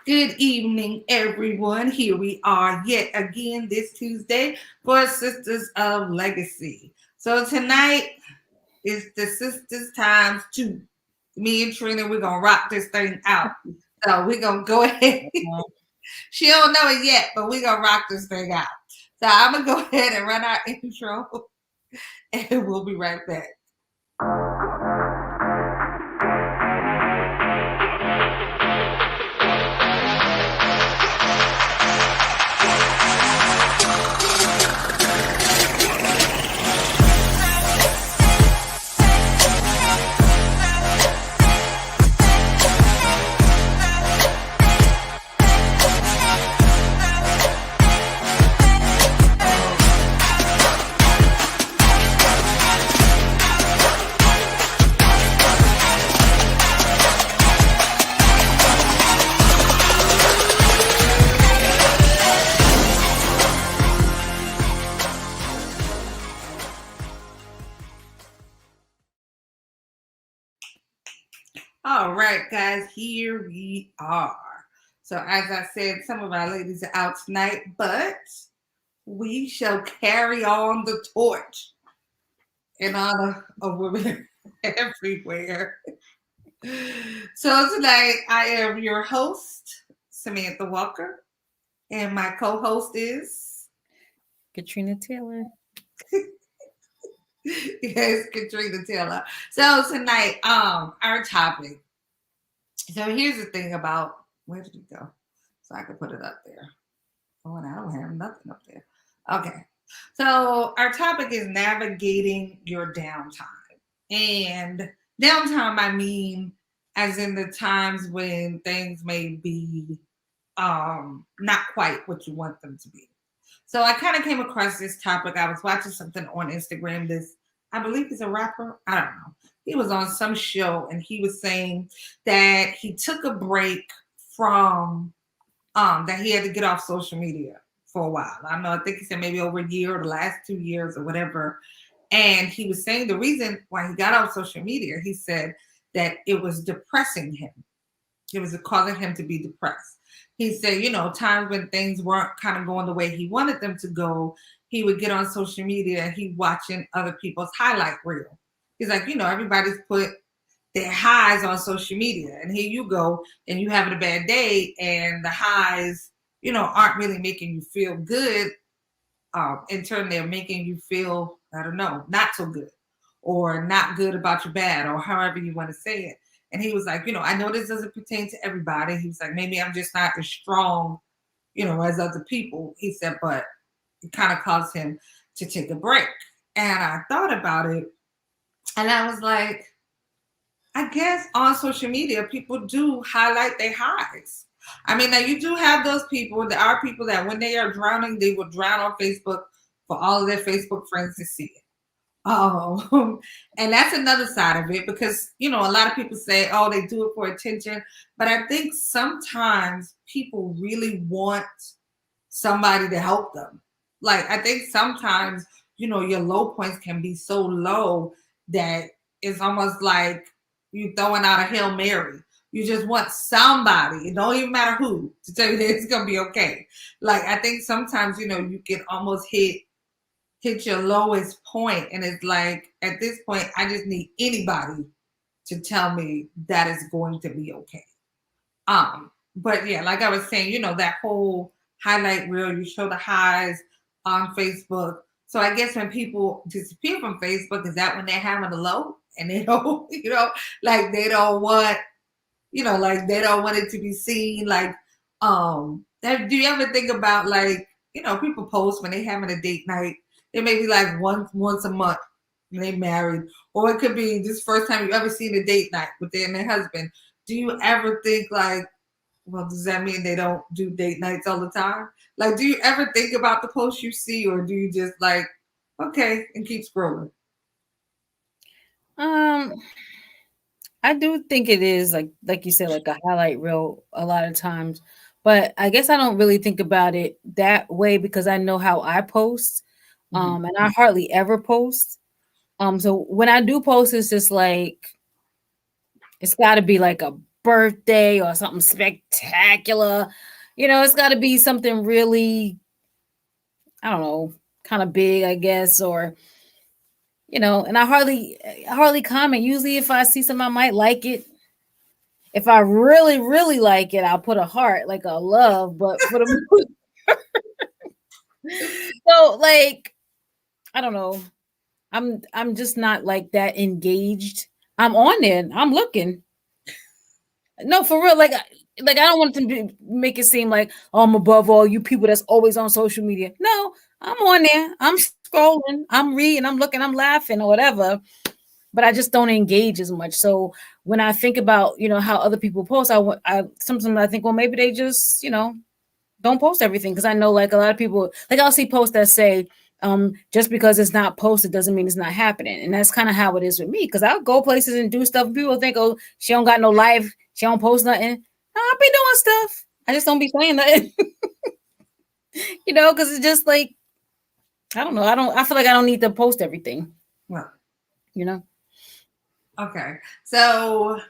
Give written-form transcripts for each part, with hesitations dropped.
Good evening, everyone. Here we are yet again this Tuesday for Sisters of Legacy. So tonight is the Sisters times two. Me and Trina, we're gonna rock this thing out. So we're gonna go ahead. She don't know it yet, but we're gonna rock this thing out. So I'm gonna go ahead and run our intro, and we'll be right back. All right, guys, here we are. So, as I said, some of our ladies are out tonight, but we shall carry on the torch in honor of women everywhere. So, tonight I am your host, Samantha Walker, and my co host is Katrina Taylor. yes, Katrina Taylor. So, tonight, our topic. So, here's the thing about where did it go? So, I can put it up there. Oh, and I don't have nothing up there. Okay. So our topic is navigating your downtime. And downtime, I mean, as in the times when things may be not quite what you want them to be. So I kind of came across this topic. I was watching something on Instagram. This, I believe he's a rapper. I don't know. He was on some show and he was saying that he took a break from that he had to get off social media for a while. I know, I think he said maybe over a year or the last 2 years or whatever. And he was saying the reason why he got off social media, he said that it was depressing him. It was causing him to be depressed. He said, times when things weren't kind of going the way he wanted them to go, he would get on social media and he watching other people's highlight reel. He's like, everybody's put their highs on social media, and here you go and you having a bad day, and the highs aren't really making you feel good. In turn, they're making you feel, I don't know, not so good or not good about your bad, or however you want to say it. And he was like, I know this doesn't pertain to everybody. He was like, maybe I'm just not as strong as other people. He said, but it kind of caused him to take a break. And I thought about it and I was like, I guess on social media, people do highlight their highs. I mean, now you do have those people. There are people that when they are drowning, they will drown on Facebook for all of their Facebook friends to see it. Oh, and that's another side of it because, a lot of people say, oh, they do it for attention. But I think sometimes people really want somebody to help them. Like, I think sometimes, your low points can be so low that it's almost like you throwing out a Hail Mary. You just want somebody, it don't even matter who, to tell you that it's gonna be okay. Like, I think sometimes, you can almost hit your lowest point, and it's like at this point, I just need anybody to tell me that it's going to be okay. But yeah, like I was saying, that whole highlight reel, you show the highs on Facebook. So I guess when people disappear from Facebook, is that when they're having a low and they don't, like they don't want, like they don't want it to be seen. Like, do you ever think about like, people post when they having a date night, it may be like once a month when they married, or it could be this first time you ever seen a date night with their husband. Do you ever think like, well, does that mean they don't do date nights all the time? Like, do you ever think about the posts you see, or do you just like, okay, and keep scrolling? I do think it is like you said, like a highlight reel a lot of times. But I guess I don't really think about it that way because I know how I post. And I hardly ever post. So when I do post, it's just like it's got to be like a birthday or something spectacular. It's got to be something really, I don't know, kind of big, I guess, or and I hardly comment. Usually, if I see something I might like it, if I really, really like it, I'll put a heart, like a love. But for the most, so like, I don't know. I'm just not like that engaged. I'm on there. I'm looking. No, for real. Like I don't want to make it seem like, oh, I'm above all you people that's always on social media. No, I'm on there. I'm scrolling. I'm reading. I'm looking. I'm laughing or whatever. But I just don't engage as much. So when I think about how other people post, I sometimes I think, well, maybe they just don't post everything, because I know like a lot of people, like I'll see posts that say, just because it's not posted doesn't mean it's not happening. And that's kind of how it is with me, because I'll go places and do stuff and people think, oh, she don't got no life, she don't post nothing. No, I'll be doing stuff, I just don't be saying nothing. Because it's just like, I don't know, I feel like I don't need to post everything. Well, you know okay. So,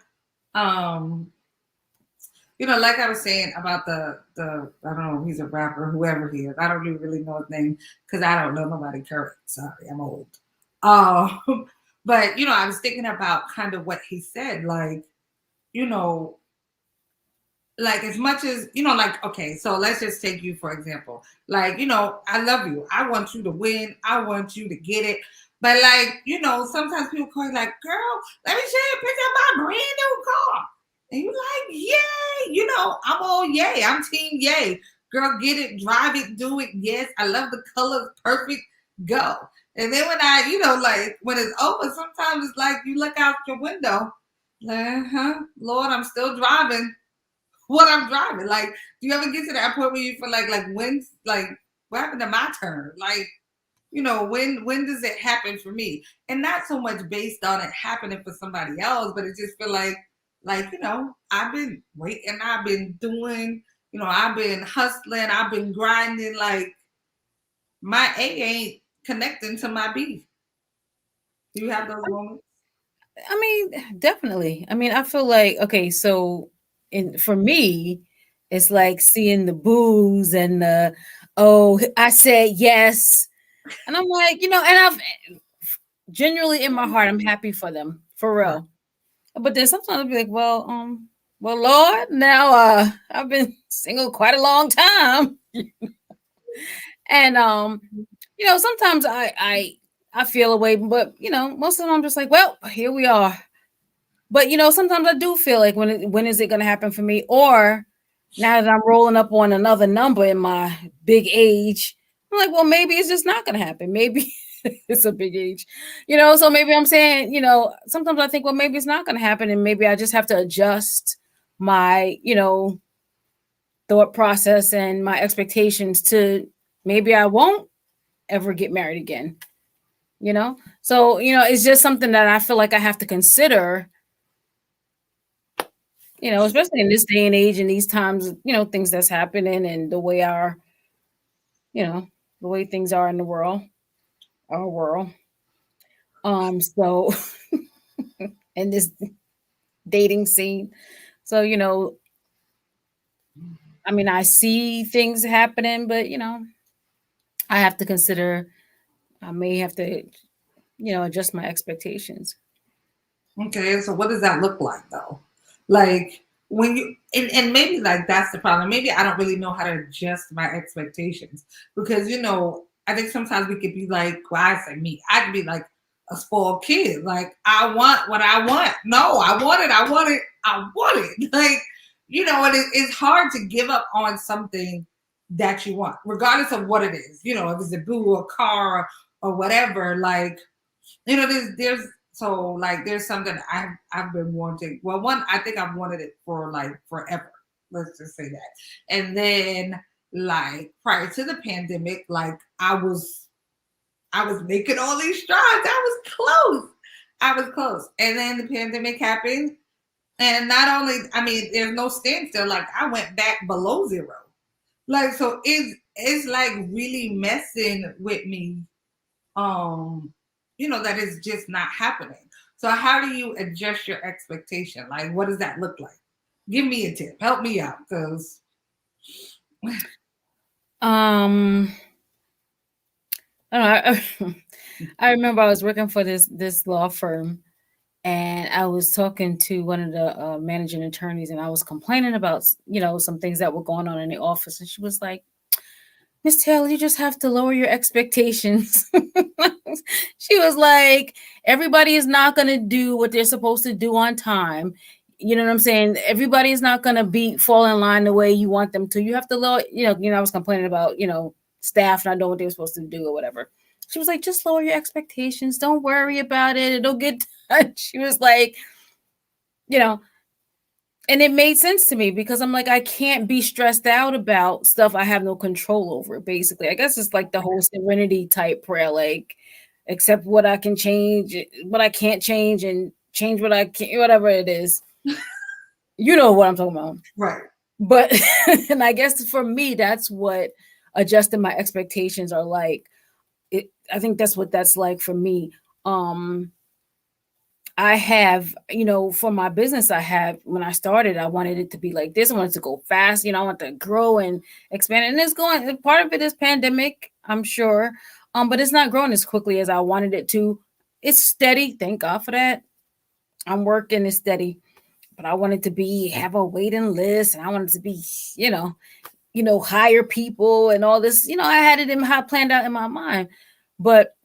um, like I was saying about the I don't know, he's a rapper, whoever he is. I don't really know his name because I don't know nobody current. Sorry, I'm old. But I was thinking about kind of what he said, you know, like as much as like, okay, so let's just take you for example. Like, I love you, I want you to win, I want you to get it. But like, sometimes people call you like, girl, let me show you a picture of my brand new car. And you like, yay, I'm all yay, I'm team yay. Girl, get it, drive it, do it. Yes, I love the colors, perfect, go. And then when I, like when it's over, sometimes it's like you look out your window, like, Lord, I'm still driving what I'm driving. Like, do you ever get to that point where you feel like when's like what happened to my turn? Like, when does it happen for me? And not so much based on it happening for somebody else, but it just feel like, I've been waiting, I've been doing, I've been hustling, I've been grinding, like my A ain't connecting to my B. Do you have those moments? I mean, definitely. I mean, I feel like, okay, so for me, it's like seeing the booze and the, oh, I said yes. And I'm like, and I've genuinely in my heart, I'm happy for them, for Right. real. But then sometimes I'll be like, well, Lord, now I've been single quite a long time. And sometimes I feel away, but most of the time I'm just like, well, here we are. But sometimes I do feel like, when is it going to happen for me? Or now that I'm rolling up on another number in my big age, I'm like, well, maybe it's just not going to happen. Maybe it's a big age, So maybe I'm saying, sometimes I think, well, maybe it's not going to happen, and maybe I just have to adjust my, thought process and my expectations to, maybe I won't ever get married again. So it's just something that I feel like I have to consider, especially in this day and age and these times, things that's happening and the way things are in the world, our world. So in this dating scene. So, I mean, I see things happening, but I have to consider, I may have to, adjust my expectations. Okay, so what does that look like though? Like when you and maybe like that's the problem. Maybe I don't really know how to adjust my expectations because I think sometimes we could be like, well, I say me, I could be like a spoiled kid. Like I want what I want. No, I want it. I want it. I want it. Like and it's hard to give up on something that you want, regardless of what it is. If it's a boo or a car or whatever. Like there's so like there's something I've been wanting. Well, one, I think I've wanted it for like forever. Let's just say that. And then like prior to the pandemic, like I was making all these strides. I was close. I was close. And then the pandemic happened. And not only, I mean, there's no standstill. Like I went back below zero. Like so it's like really messing with me, that is just not happening. So how do you adjust your expectation? Like what does that look like? Give me a tip. Help me out, because Um, I don't know. I remember I was working for this law firm, and I was talking to one of the managing attorneys, and I was complaining about some things that were going on in the office, and she was like, Miss Taylor, you just have to lower your expectations. She was like, everybody is not going to do what they're supposed to do on time. You know what I'm saying? Everybody is not going to fall in line the way you want them to. You have to lower, I was complaining about, staff not knowing what they were supposed to do or whatever. She was like, just lower your expectations. Don't worry about it. It'll get done. She was like, you know, and it made sense to me because I'm like, I can't be stressed out about stuff I have no control over. Basically, I guess it's like the whole serenity type prayer, like accept what I can change, what I can't change, and change what I can, whatever it is. You know what I'm talking about, right. but and I guess for me, that's what adjusting my expectations are like. I think that's what that's like for me. I have, for my business, I have, when I started, I wanted it to be like this. I wanted to go fast, I want to grow and expand. And it's going, part of it is pandemic, I'm sure. But it's not growing as quickly as I wanted it to. It's steady. Thank God for that. I'm working, it's steady. But I wanted to have a waiting list, and I wanted to be, hire people and all this. I had it planned out in my mind. But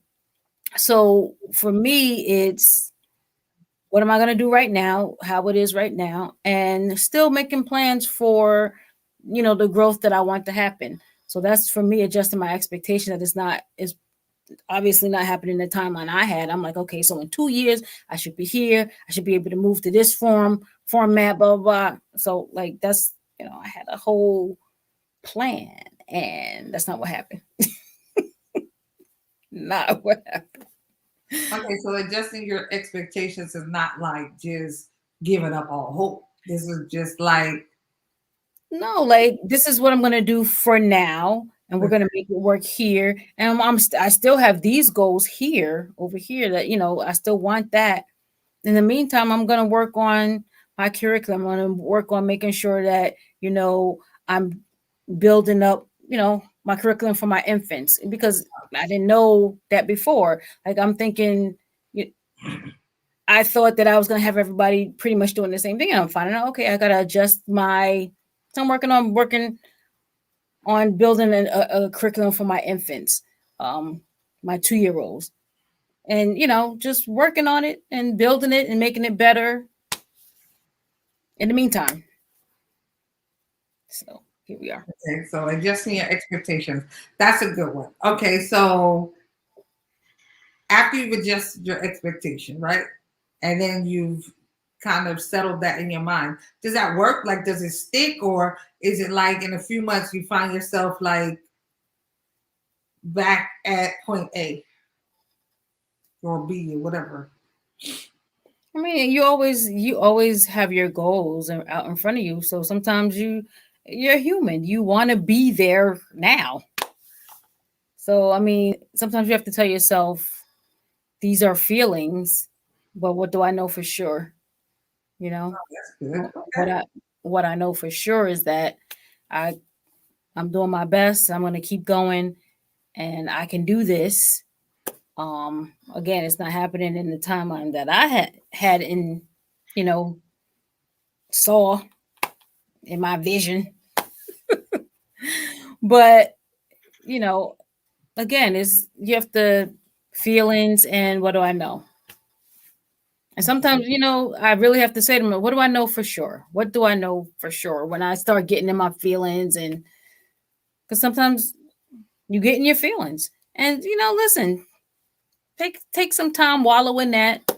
so for me, it's, what am I going to do right now, how it is right now, and still making plans for, the growth that I want to happen. So that's for me adjusting my expectation that is obviously not happening in the timeline I had. I'm like, okay, so in 2 years, I should be here. I should be able to move to this format, blah, blah, blah. So like, that's, I had a whole plan, and that's not what happened. Not what happened. Okay, so adjusting your expectations is not like just giving up all hope. This is just like, No, like this is what I'm gonna do for now, and we're gonna make it work here. And I still have these goals here, over here, that I still want that. In the meantime, I'm gonna work on my curriculum. I'm gonna work on making sure that I'm building up, my curriculum for my infants, because I didn't know that before. Like I'm thinking, I thought that I was gonna have everybody pretty much doing the same thing, and I'm finding out, okay, I gotta adjust my. So I'm working on building a curriculum for my infants, my 2-year-olds, and just working on it and building it and making it better. In the meantime, so here we are. okay, so adjusting your expectations. That's a good one. Okay, so after you've adjusted your expectation, right? And then you've kind of settled that in your mind. Does that work? Like, does it stick? Or is it like in a few months you find yourself like back at point A or B or whatever? I mean, you always have your goals out in front of you. So sometimes you're human. You want to be there now. So I mean, sometimes you have to tell yourself these are feelings, but what do I know for sure? You know, That's good. what Okay. I know for sure is that I I'm doing my best. I'm going to keep going, and I can do this. Again, it's not happening in the timeline that I had in, you know, saw in my vision. But, you know, again, is you have the feelings and what do I know? And sometimes, I really have to say to them, what do I know for sure? What do I know for sure when I start getting in my feelings? And because sometimes you get in your feelings. And, listen, take some time, wallow in that.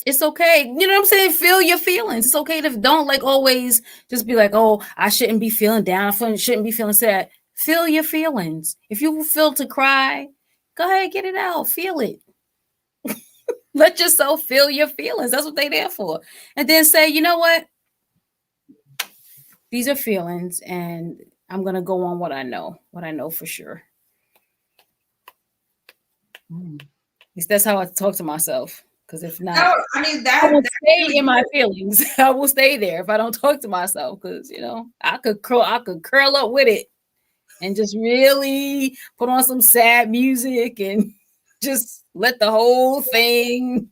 It's okay. You know what I'm saying? Feel your feelings. It's okay to don't like always just be like, oh, I shouldn't be feeling down. I shouldn't be feeling sad. Feel your feelings. If you feel to cry, go ahead, get it out. Feel it. Let yourself feel your feelings. That's what they're there for. And then say, you know what? These are feelings, and I'm gonna go on what I know for sure. Mm. At least that's how I talk to myself. Because if not, No, I mean I that will that's stay really in my good. feelings. I will stay there if I don't talk to myself. Because I could curl up with it and just really put on some sad music and just let the whole thing.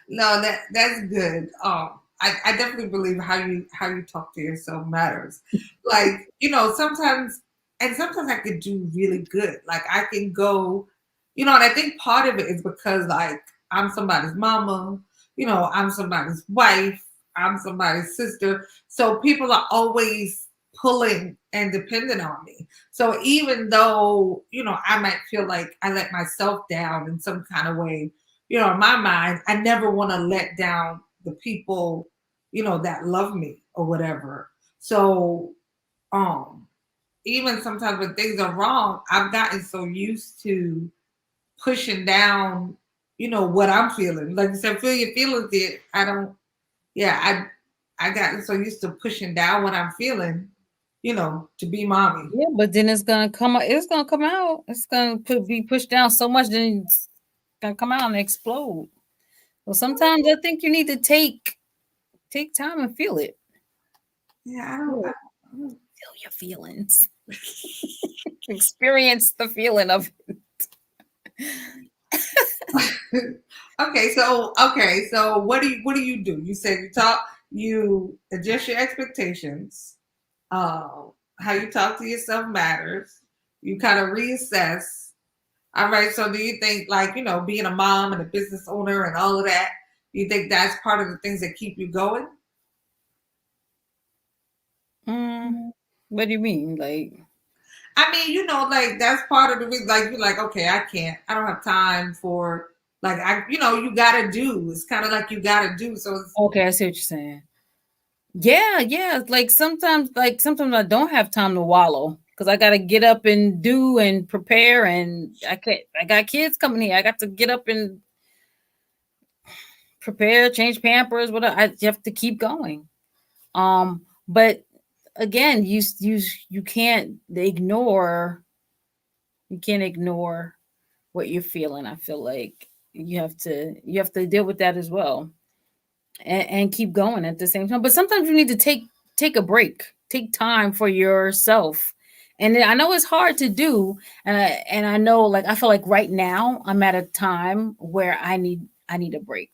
No, that's good. I definitely believe how you talk to yourself matters. Like, sometimes and sometimes I could do really good. Like I can go, and I think part of it is because like I'm somebody's mama, I'm somebody's wife, I'm somebody's sister. So people are always pulling and dependent on me. So even though, I might feel like I let myself down in some kind of way, in my mind, I never want to let down the people, that love me or whatever. So, um, even sometimes when things are wrong, I've gotten so used to pushing down, what I'm feeling. Like you said, feel your feelings. It. I don't. Yeah, I gotten so used to pushing down what I'm feeling, to be mommy. Yeah, but then it's gonna come. It's gonna come out. It's gonna be pushed down so much, then it's gonna come out and explode. So sometimes I think you need to take time and feel it. Yeah, I don't. Feel I it. don't Feel your feelings. Experience the feeling of. okay, so what do you do? You said you adjust your expectations. How you talk to yourself matters. You kind of reassess. All right. So do you think like, being a mom and a business owner and all of that, you think that's part of the things that keep you going? Mm, what do you mean? Like, I mean, like that's part of the reason, like you're like, okay, I don't have time for like you gotta do. It's kind of like you gotta do. So it's okay, I see what you're saying. Yeah, yeah. Like sometimes I don't have time to wallow because I gotta get up and do and prepare, and I can't. I got kids coming here. I got to get up and prepare, change pampers. What I have to keep going. But again, you can't ignore. You can't ignore what you're feeling. I feel like you have to deal with that as well, and keep going at the same time. But sometimes you need to take a break, take time for yourself. And I know it's hard to do, and I know like I feel like right now I'm at a time where I need a break.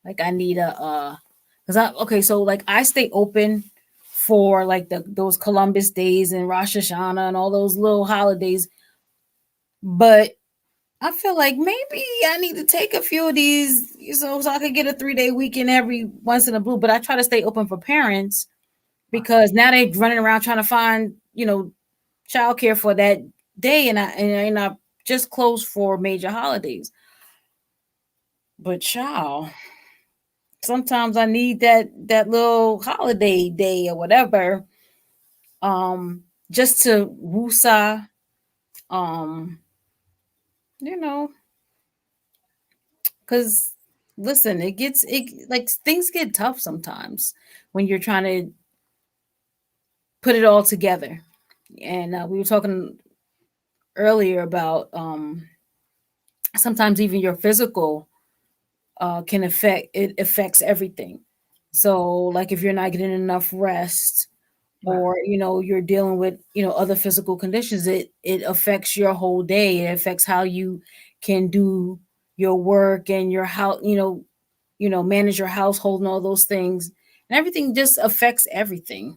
Like I need a because I okay, so like I stay open for like those Columbus days and Rosh Hashanah and all those little holidays, but I feel like maybe I need to take a few of these, so I could get a 3 day weekend every once in a blue. But I try to stay open for parents because now they're running around trying to find, childcare for that day, and I just closed for major holidays. But child, sometimes I need that little holiday day or whatever, just to woosah, um, you know, because listen, it like things get tough sometimes when you're trying to put it all together. And we were talking earlier about sometimes even your physical can affects everything. So like if you're not getting enough rest, right. or you're dealing with other physical conditions, it affects your whole day. It affects how you can do your work and your house, manage your household and all those things, and everything just affects everything.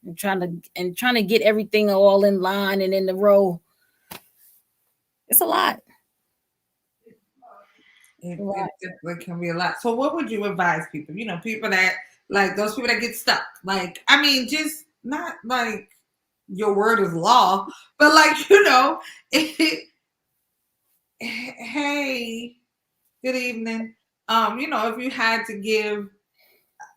And trying to get everything all in line and in the row, it's a lot. It's a lot. It definitely can be a lot. So what would you advise people? People that like those people that get stuck. Like, I mean, just not like your word is law, but like, hey, good evening. If you had to give,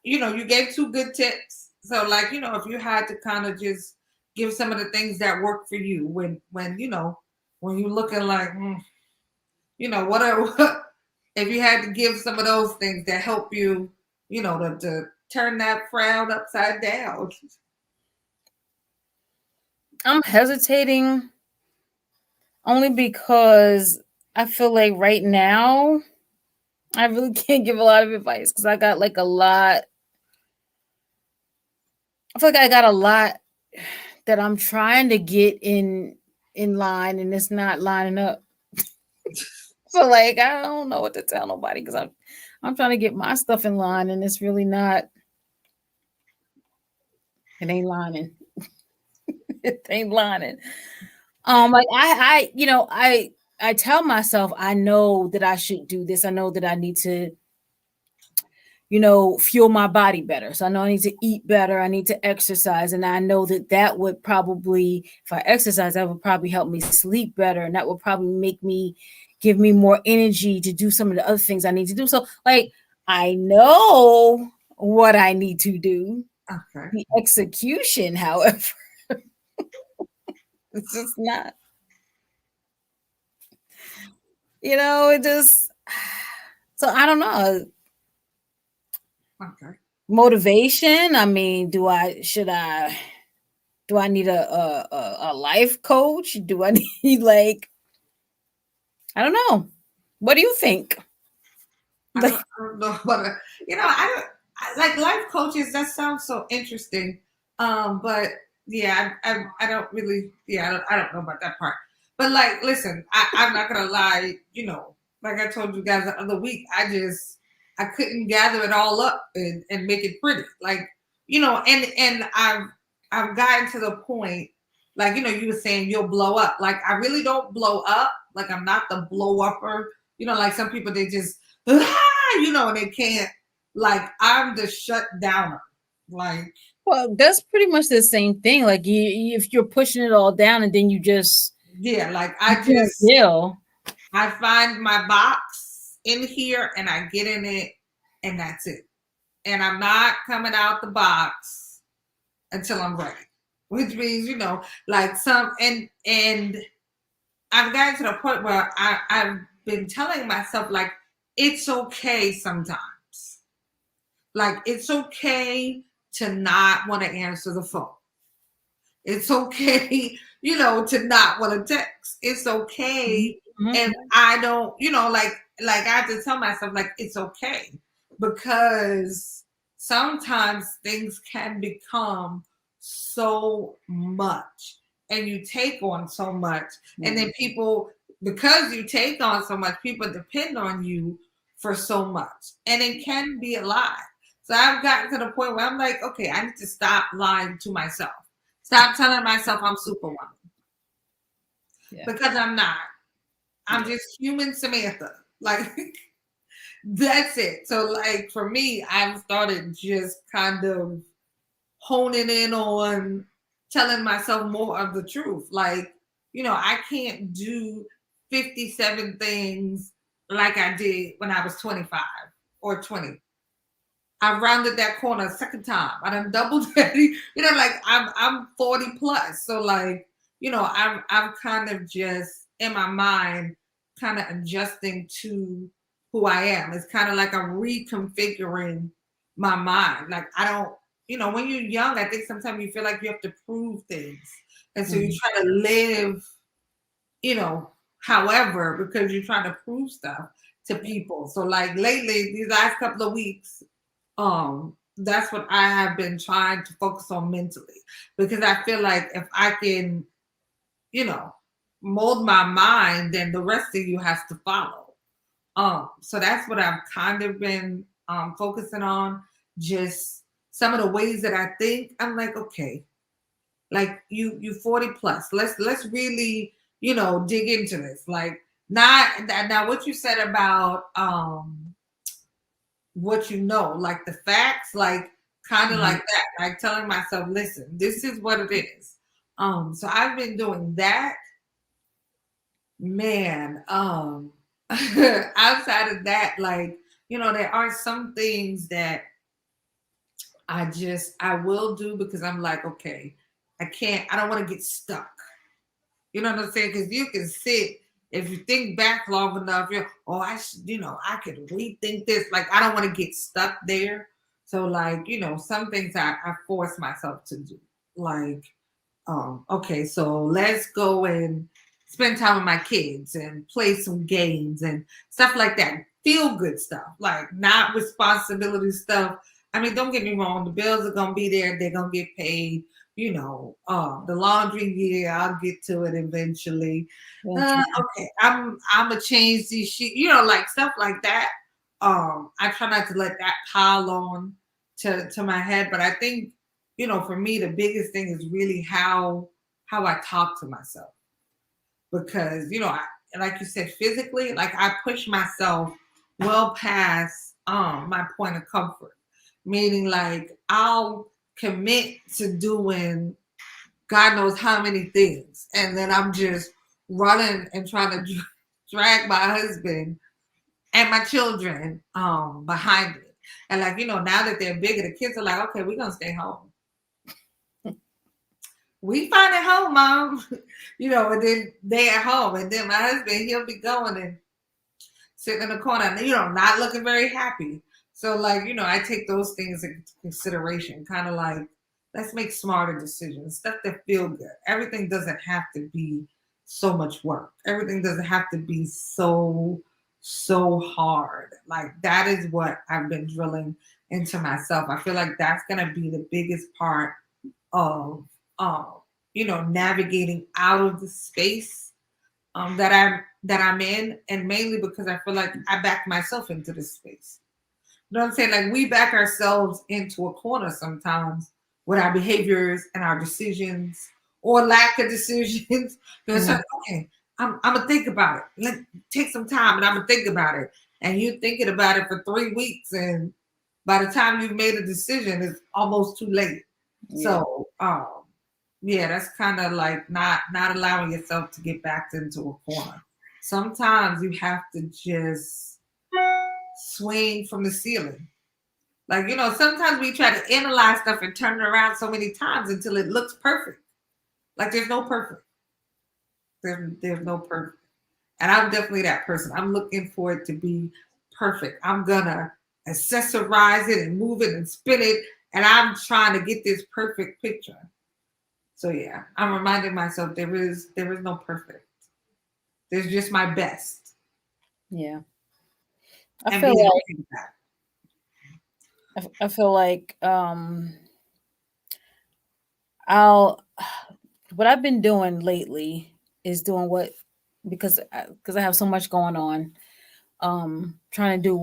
you gave two good tips. So like, if you had to kind of just give some of the things that work for you when you're looking like, what are if you had to give some of those things that help you, to turn that frown upside down. I'm hesitating only because I feel like right now I really can't give a lot of advice because I got like a lot. I feel like I got a lot that I'm trying to get in line, and it's not lining up. So like I don't know what to tell nobody because I'm trying to get my stuff in line, and it's really not. It ain't lining. It ain't lining. Like I tell myself I know that I should do this. I know that I need to fuel my body better. So I know I need to eat better. I need to exercise. And I know that that would probably, if I exercise, that would probably help me sleep better. And that would probably give me more energy to do some of the other things I need to do. So, like, I know what I need to do. Okay. The execution, however, it's just not, it just, so I don't know. Okay. Motivation. I mean, do I need a life coach? Do I need like I don't know. What do you think? Like I don't know, but I don't like life coaches. That sounds so interesting. But yeah, I don't really, yeah, I don't know about that part. But like, listen, I'm not gonna lie. Like I told you guys the other week, I couldn't gather it all up and make it pretty. Like, and I've gotten to the point, like, you were saying you'll blow up. Like, I really don't blow up. Like, I'm not the blow upper. Like some people, they just and they can't. Like, I'm the shut downer. Like, well, that's pretty much the same thing. Like if you're pushing it all down and then yeah, like you can't deal. I find my box in here and I get in it and that's it. And I'm not coming out the box until I'm ready. Which means, like and I've gotten to the point where I've been telling myself, like, it's okay sometimes. Like, it's okay to not want to answer the phone. It's okay, to not want to text. It's okay. Mm-hmm. And I don't, like I have to tell myself, like, it's okay. Because sometimes things can become so much and you take on so much. And then people, because you take on so much, people depend on you for so much. And it can be a lie. So I've gotten to the point where I'm like, okay, I need to stop lying to myself. Stop telling myself I'm Superwoman. Yeah. Because I'm not. I'm just human Samantha. Like, that's it. So, like, for me, I've started just kind of honing in on telling myself more of the truth. Like, I can't do 57 things like I did when I was 25 or 20. I rounded that corner a second time. I done doubled that. Like I'm 40 plus. So like, I'm kind of just in my mind kind of adjusting to who I am. It's kind of like I'm reconfiguring my mind. Like I don't, when you're young, I think sometimes you feel like you have to prove things. And so you try to live, you know, however, because you're trying to prove stuff to people. So like lately, these last couple of weeks, that's what I have been trying to focus on mentally because I feel like if I can, you know, mold my mind, then the rest of you has to follow. So that's what I've kind of been focusing on. Just some of the ways that I think. I'm like, okay, like you 40 plus. Let's really, dig into this. Like not now what you said about what like the facts, like kind of like that, like telling myself, listen, this is what it is. So I've been doing that, man. Outside of that, like, there are some things that I will do because I'm like, okay, I don't want to get stuck. You know what I'm saying? Because you can sit, if you think back long enough, I could rethink this. Like, I don't want to get stuck there. So, like, some things I force myself to do. Like, okay, so let's go and spend time with my kids and play some games and stuff like that. Feel good stuff, like not responsibility stuff. I mean, don't get me wrong, the bills are gonna be there, they're gonna get paid. The laundry, yeah, I'll get to it eventually. Eventually. Okay, I'm gonna change these sheets, like stuff like that. I try not to let that pile on to my head, but I think, for me, the biggest thing is really how I talk to myself, because like you said, physically, like I push myself well past my point of comfort, meaning like I'll commit to doing God knows how many things, and then I'm just running and trying to drag my husband and my children behind me. And like, now that they're bigger, the kids are like, okay, we're gonna stay home. We find at home, mom. And then they at home. And then my husband, he'll be going and sitting in the corner, and, not looking very happy. So like, I take those things into consideration, kind of like, let's make smarter decisions, stuff that feel good. Everything doesn't have to be so much work. Everything doesn't have to be so hard. Like that is what I've been drilling into myself. I feel like that's gonna be the biggest part of navigating out of the space that I'm in, and mainly because I feel like I backed myself into this space. You know what I'm saying? Like we back ourselves into a corner sometimes with our behaviors and our decisions or lack of decisions. It's like, okay, I'm gonna think about it. Let take some time and I'm gonna think about it. And you thinking about it for 3 weeks, and by the time you've made a decision, it's almost too late. Yeah. So yeah, that's kind of like not allowing yourself to get backed into a corner. Sometimes you have to just swing from the ceiling. Like, sometimes we try to analyze stuff and turn it around so many times until it looks perfect. Like there's no perfect. There's no perfect. And I'm definitely that person. I'm looking for it to be perfect. I'm gonna accessorize it and move it and spin it. And I'm trying to get this perfect picture. So yeah, I'm reminding myself there is no perfect. There's just my best. Yeah. I And feel being like okay with that. I feel like I'll what I've been doing lately is doing what because I have so much going on. Trying to do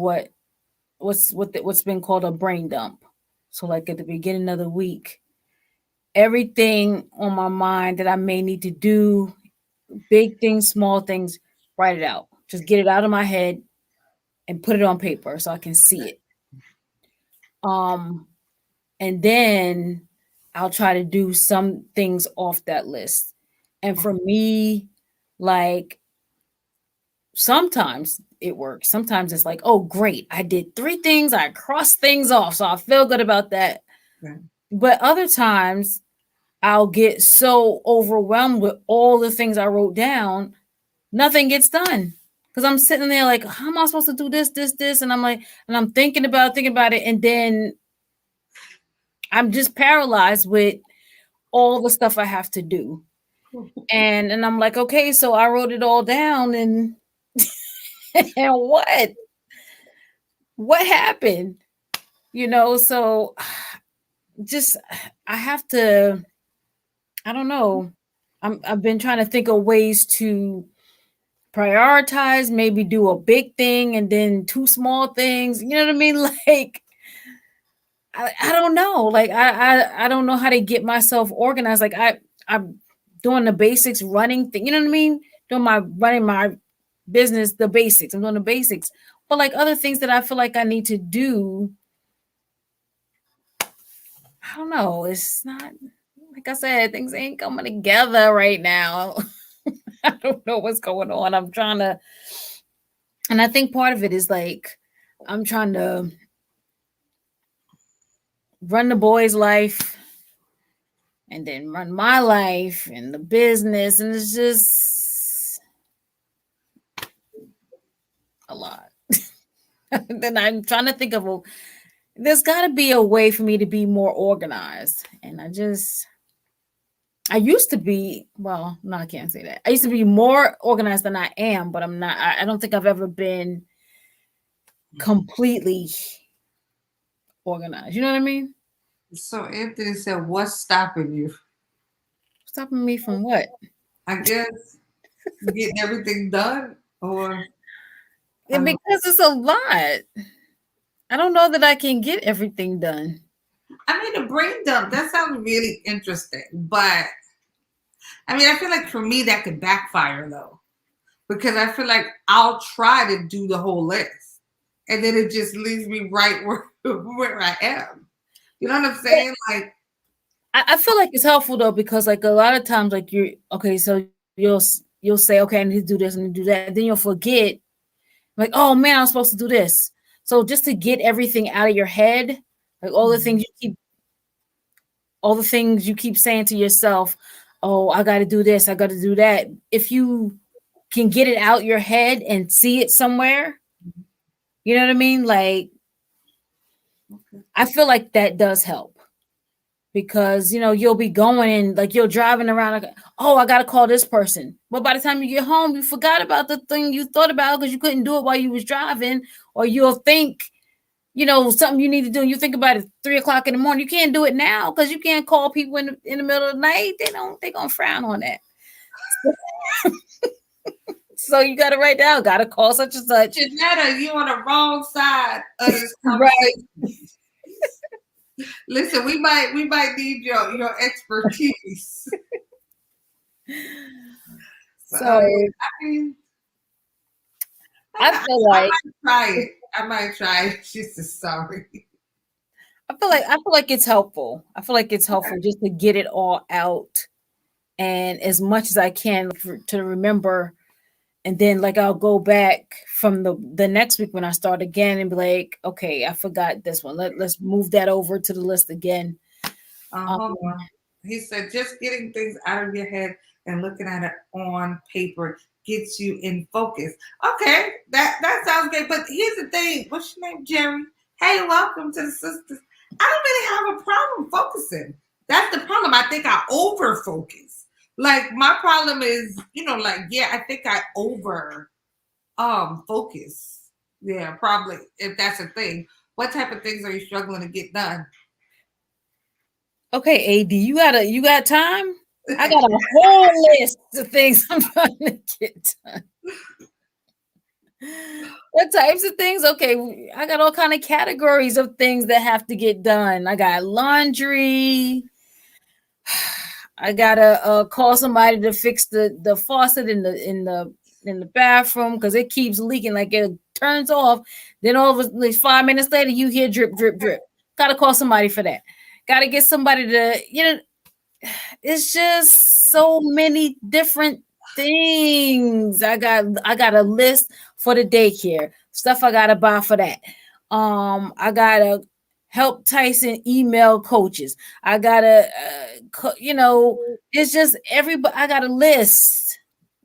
what's been called a brain dump. So like at the beginning of the week, everything on my mind that I may need to do, big things, small things, write it out. Just get it out of my head and put it on paper so I can see it. Um and then I'll try to do some things off that list. And for me, like sometimes it works. Sometimes it's like, oh, great, I did 3 things, I crossed things off, so I feel good about that. Okay. But other times I'll get so overwhelmed with all the things I wrote down, nothing gets done. Because I'm sitting there like, how am I supposed to do this? And I'm like, and I'm thinking about it, and then I'm just paralyzed with all the stuff I have to do. And I'm like, okay, so I wrote it all down, and and what happened? So just I have to, I don't know. I've been trying to think of ways to prioritize, maybe do a big thing and then 2 small things. You know what I mean? Like I don't know. Like I don't know how to get myself organized. Like I'm doing the basics, running thing. You know what I mean? Doing my running my business, the basics. I'm doing the basics. But like other things that I feel like I need to do, I don't know. It's not like I said, things ain't coming together right now. I don't know what's going on. I'm trying to, and I think part of it is like I'm trying to run the boy's life and then run my life and the business, and it's just a lot. Then I'm trying to think of there's got to be a way for me to be more organized, and I just I used to be, well, no, I can't say that. I used to be more organized than I am, but I'm not. I don't think I've ever been completely organized. You know what I mean? So Anthony said, "What's stopping you?" Stopping me from what? I guess getting everything done, or I Yeah, don't know. because it's a lot. I don't know that I can get everything done. I mean, a brain dump. That sounds really interesting, but I mean, I feel like for me that could backfire though, because I feel like I'll try to do the whole list, and then it just leaves me right where where I am. You know what I'm saying? Like, I feel like it's helpful though because like a lot of times like you're okay, so you'll say okay, I need to do this and do that, then you'll forget like oh man, I'm supposed to do this. So just to get everything out of your head, like all the things you keep saying to yourself, oh I got to do this, I got to do that. If you can get it out your head and see it somewhere, you know what I mean? Like okay. I feel like that does help because you'll be going and like you're driving around like oh I gotta call this person, but by the time you get home you forgot about the thing you thought about because you couldn't do it while you was driving, or you'll think something you need to do and you think about it 3 o'clock in the morning. You can't do it now because you can't call people in the middle of the night. They gonna frown on that. So you gotta write down, gotta call such and such. Janetta, you on the wrong side of this Right. conversation. Listen, we might need your expertise. So So I mean, I I, feel I like might try it. I might try it. She's just sorry. I feel like it's helpful. I feel like it's helpful just to get it all out and as much as I can to remember. And then like I'll go back from the next week when I start again and be like, okay, I forgot this one. Let's move that over to the list again. Um, Hold on. He said just getting things out of your head and looking at it on paper gets you in focus. Okay, that sounds great. But here's the thing. What's your name, Jerry? Hey, welcome to the sisters. I don't really have a problem focusing. That's the problem. I think I over focus. Like my problem is, like yeah, I think I over focus. Yeah, probably if that's a thing. What type of things are you struggling to get done? okay, AD, you got time? I got a whole list of things I'm trying to get done. What types of things? Okay, I got all kind of categories of things that have to get done. I got laundry. I gotta call somebody to fix the faucet in the bathroom because it keeps leaking. Like it turns off, then all of a like 5 minutes later you hear drip drip drip. Gotta call somebody for that. Gotta get somebody to it's just so many different things. I got a list for the daycare stuff I gotta buy for that. I gotta help Tyson email coaches. I gotta, it's just everybody. I got a list.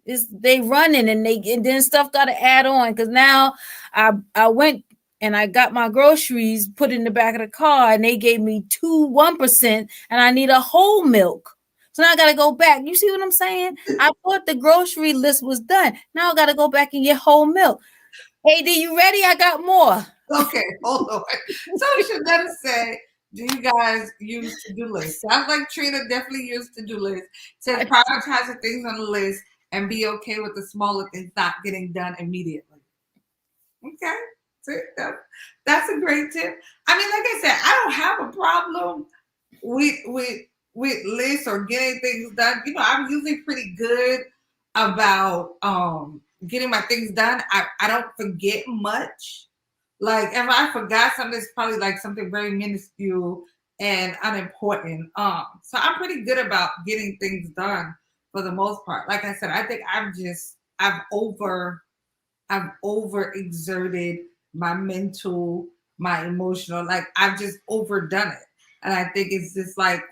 It's they running and then stuff got to add on because now I went and I got my groceries put in the back of the car and they gave me 2 1% and I need a whole milk. So now I gotta go back. You see what I'm saying? I thought the grocery list was done. Now I gotta go back and get whole milk. Hey, D, you ready? I got more. Okay, hold on. So Shanetta said, do you guys use to-do lists? Sounds like Trina definitely used to-do lists. Says prioritize the things on the list and be okay with the smaller things not getting done immediately. Okay. See, that's a great tip. I mean, like I said, I don't have a problem with lists or getting things done. I'm usually pretty good about getting my things done. I don't forget much. Like if I forgot something, it's probably like something very minuscule and unimportant. So I'm pretty good about getting things done for the most part. Like I said, I think I've overexerted my mental, my emotional, like I've just overdone it. And I think it's just like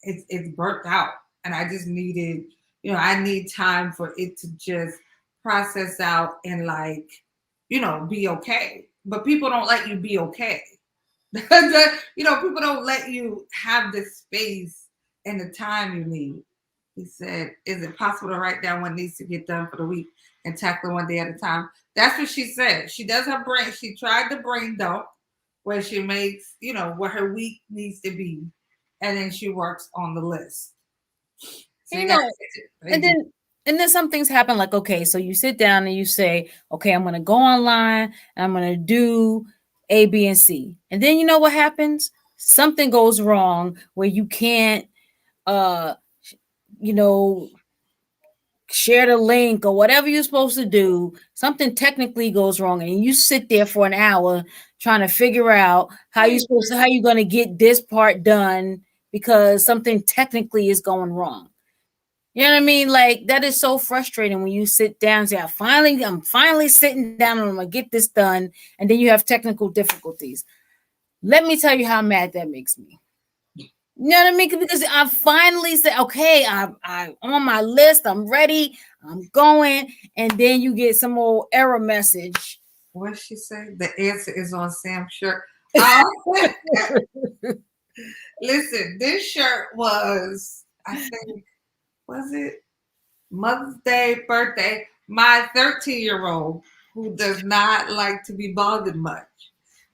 it's burnt out. And I just needed, I need time for it to just process out and like, be okay. But people don't let you be okay. People don't let you have the space and the time you need. He said, "Is it possible to write down what needs to get done for the week and tackle it one day at a time?" That's what she said. She does her brain. She tried the brain dump, where she makes, what her week needs to be, and then she works on the list. So You you got know, and then some things happen, like, okay, so you sit down and you say, okay, I'm gonna go online and I'm gonna do A, B, and C. And then you know what happens? Something goes wrong where you can't uh you know share the link or whatever you're supposed to do. Something technically goes wrong and you sit there for an hour trying to figure out how you gonna get this part done because something technically is going wrong. You know what I mean? Like, that is so frustrating when you sit down and say, I'm finally sitting down and I'm gonna get this done, and then you have technical difficulties. Let me tell you how mad that makes me. You know what I mean? Because I finally said, okay, I on my list, I'm ready, I'm going, and then you get some old error message. what she say? The answer is on Sam's shirt. Um, listen, this shirt was, I think, was it Mother's Day, birthday? My 13-year-old, who does not like to be bothered much.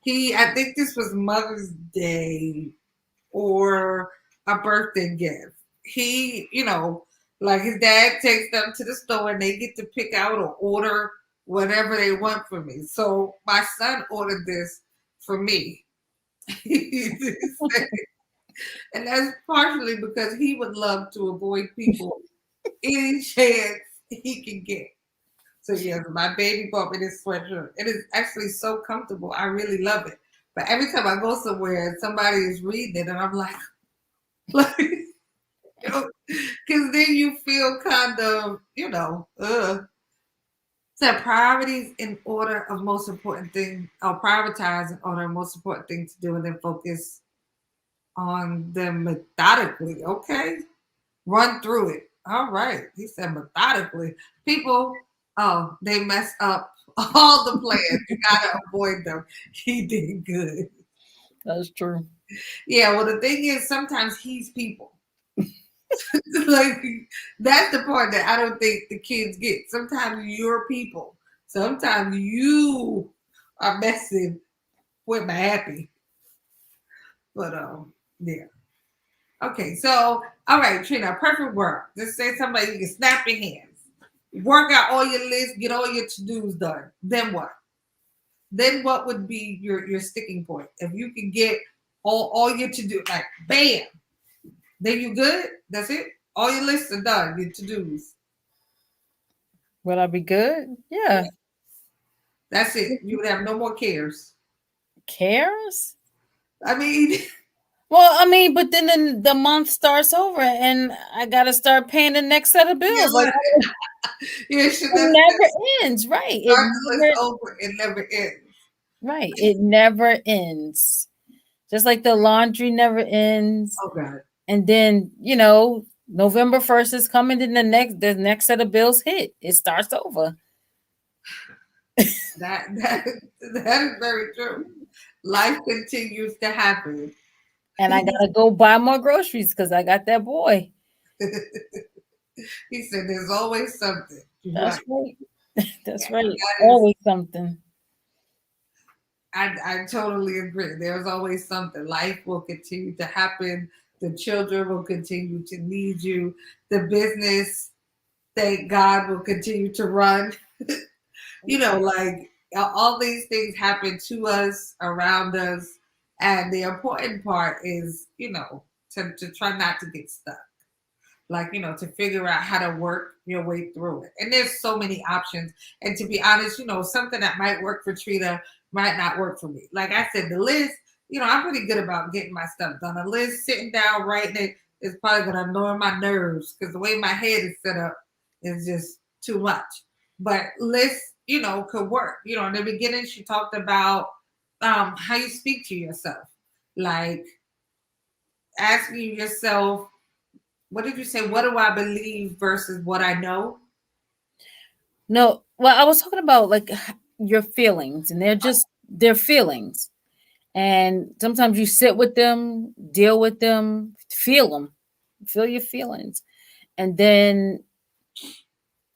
I think this was Mother's Day or a birthday gift. Like his dad takes them to the store and they get to pick out or order whatever they want for me. So my son ordered this for me. And that's partially because he would love to avoid people any chance he can get. So yes, my baby bought me this sweatshirt. It is actually so comfortable. I really love it. But every time I go somewhere, somebody is reading it, and I'm like, because then you feel kind of, So priorities in order of most important thing, or prioritize in order of most important thing to do, and then focus on them methodically. Okay, run through it. All right, he said methodically. People, they mess up all the plans. You gotta avoid them. He did good. That's true. Yeah. Well, the thing is, sometimes he's people. Like that's the part that I don't think the kids get. Sometimes you're people. Sometimes you are messing with my happy. But yeah. Okay, so all right, Trina, perfect work. Just say somebody you can snap your hands. Work out all your lists, get all your to-dos done. Then what? Then what would be your sticking point? If you can get all your to-do, like bam, then you good? That's it? All your lists are done, your to-dos. Would I be good? Yeah. That's it. You would have no more cares. Cares? I mean, Well, I mean, but then the month starts over and I got to start paying the next set of yeah, bills. Like, look, yeah, it that's never ends, right? It start the list never, over. It never ends. right. It never ends. Just like the laundry never ends. Oh God. And then, November 1st is coming, then the next set of bills hit. It starts over. That that is very true. Life continues to happen. And I gotta go buy more groceries because I got that boy. He said, "There's always something." That's Right. right. That's Yeah, right. that is. Always something. I totally agree. There's always something. Life will continue to happen. The children will continue to need you. The business, thank God, will continue to run. Like all these things happen to us, around us. And the important part is, to try not to get stuck. Like, to figure out how to work your way through it. And there's so many options. And to be honest, something that might work for Trina might not work for me. Like I said, the list, I'm pretty good about getting my stuff done. A list, sitting down, writing it is probably going to annoy my nerves because the way my head is set up is just too much. But lists, could work. In the beginning, she talked about how you speak to yourself. Like asking yourself, what did you say? What do I believe versus what I know? No, well, I was talking about like your feelings, and they're feelings. And sometimes you sit with them, deal with them, feel your feelings. and then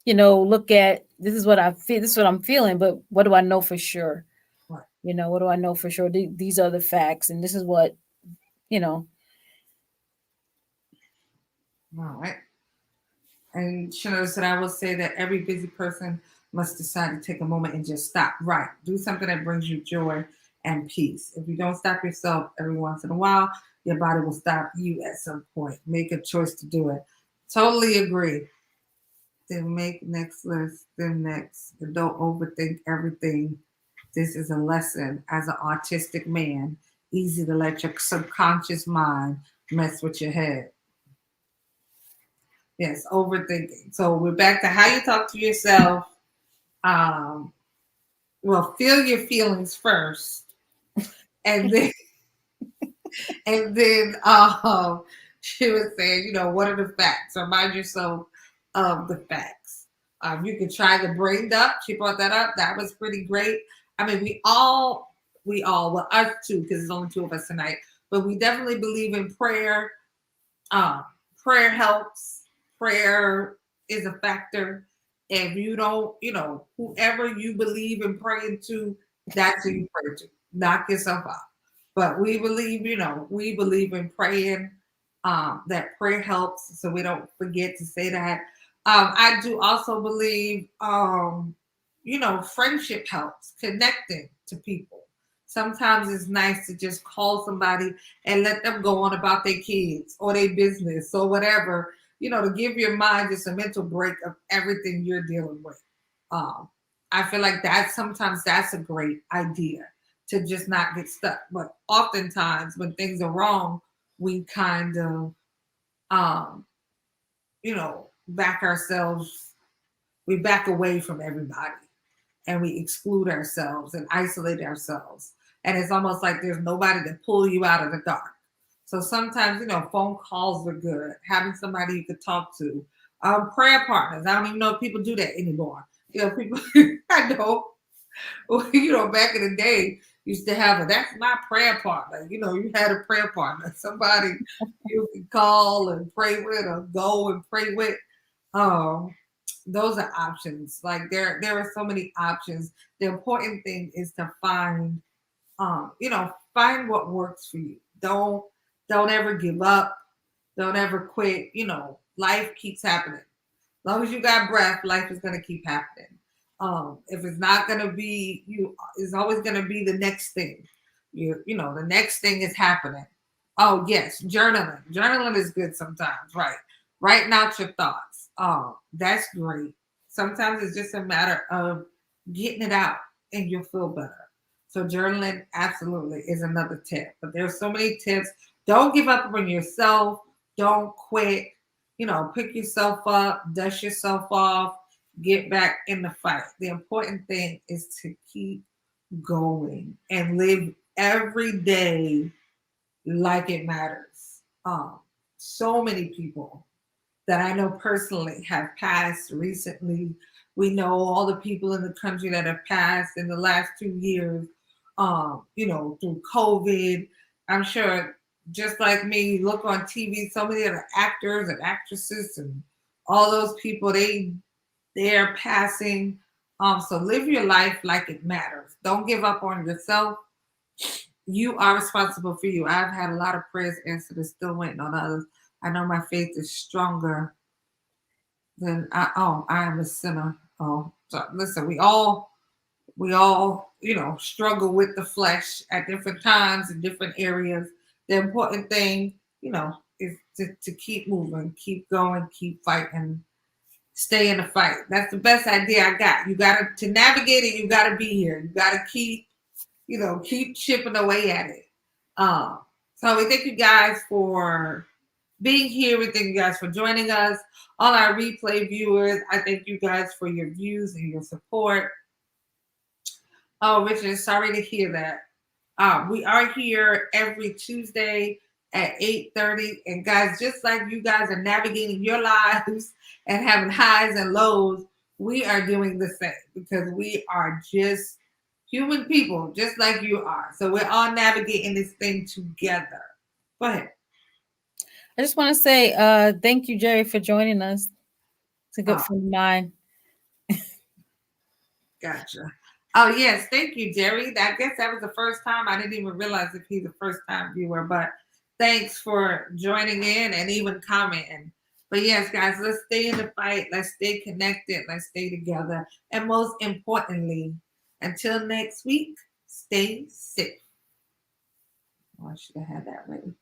look at, this is what I feel, this is what I'm feeling, but what do I know for sure? Right. What do I know for sure? These are the facts, and this is what you know. All right. And Chanel said, I will say that every busy person must decide to take a moment and just stop. Right. Do something that brings you joy and peace. If you don't stop yourself every once in a while, your body will stop you at some point. Make a choice to do it. Totally agree. Then make next list, then next. And don't overthink everything. This is a lesson as an autistic man. Easy to let your subconscious mind mess with your head. Yes, overthinking. So we're back to how you talk to yourself. Um, well, feel your feelings first, and then and then she was saying, what are the facts? Remind yourself of the facts. You can try the brain up. She brought that up. That was pretty great. I mean, well, us too, because there's only two of us tonight, but we definitely believe in prayer. Um, Prayer helps. Prayer is a factor. If you don't, whoever you believe in praying to, that's who you pray to. Knock yourself out. But we believe in praying. That prayer helps, so we don't forget to say that. I do also believe, friendship helps, connecting to people. Sometimes it's nice to just call somebody and let them go on about their kids or their business or whatever, to give your mind just a mental break of everything you're dealing with. Um, I feel like sometimes that's a great idea to just not get stuck. But oftentimes when things are wrong, we kind of, um, back ourselves, we back away from everybody and we exclude ourselves and isolate ourselves. And it's almost like there's nobody to pull you out of the dark. So sometimes, phone calls are good. Having somebody you could talk to. Prayer partners. I don't even know if people do that anymore. People I know, back in the day used to have that's my prayer partner. You had a prayer partner, somebody you could call and pray with or go and pray with. Um, those are options. Like there are so many options. The important thing is to find what works for you. Don't ever give up. Don't ever quit. Life keeps happening. As long as you got breath, life is gonna keep happening. If it's not gonna be you, it's always gonna be the next thing. The next thing is happening. Oh yes, journaling. Journaling is good sometimes, right? Writing out your thoughts. That's great. Sometimes it's just a matter of getting it out and you'll feel better. So journaling absolutely is another tip. But there's so many tips. Don't give up on yourself. Don't quit. Pick yourself up, dust yourself off, get back in the fight. The important thing is to keep going and live every day like it matters. So many people that I know personally have passed recently. We know all the people in the country that have passed in the last 2 years, through COVID. I'm sure, just like me, look on TV, so many other actors and actresses and all those people, they're passing. So live your life like it matters. Don't give up on yourself. You are responsible for you. I've had a lot of prayers answered and still waiting on others. I know my faith is stronger than I am a sinner. Oh, so listen, we all, struggle with the flesh at different times in different areas. The important thing, is to keep moving, keep going, keep fighting, stay in the fight. That's the best idea I got. You gotta to navigate it, you gotta be here. You gotta keep chipping away at it. Um, so we thank you guys for being here. We thank you guys for joining us. All our replay viewers, I thank you guys for your views and your support. Oh, Richard, sorry to hear that. We are here every Tuesday at 8:30. And guys, just like you guys are navigating your lives and having highs and lows, we are doing the same because we are just human people, just like you are. So we're all navigating this thing together. Go ahead. I just want to say thank you, Jerry, for joining us. It's a good Oh, friend of mine. gotcha. Oh yes, thank you, Jerry. I guess that was the first time. I didn't even realize if he's a first time viewer, but thanks for joining in and even commenting. But yes, guys, let's stay in the fight. Let's stay connected. Let's stay together. And most importantly, until next week, stay safe. Oh, I should have had that ready.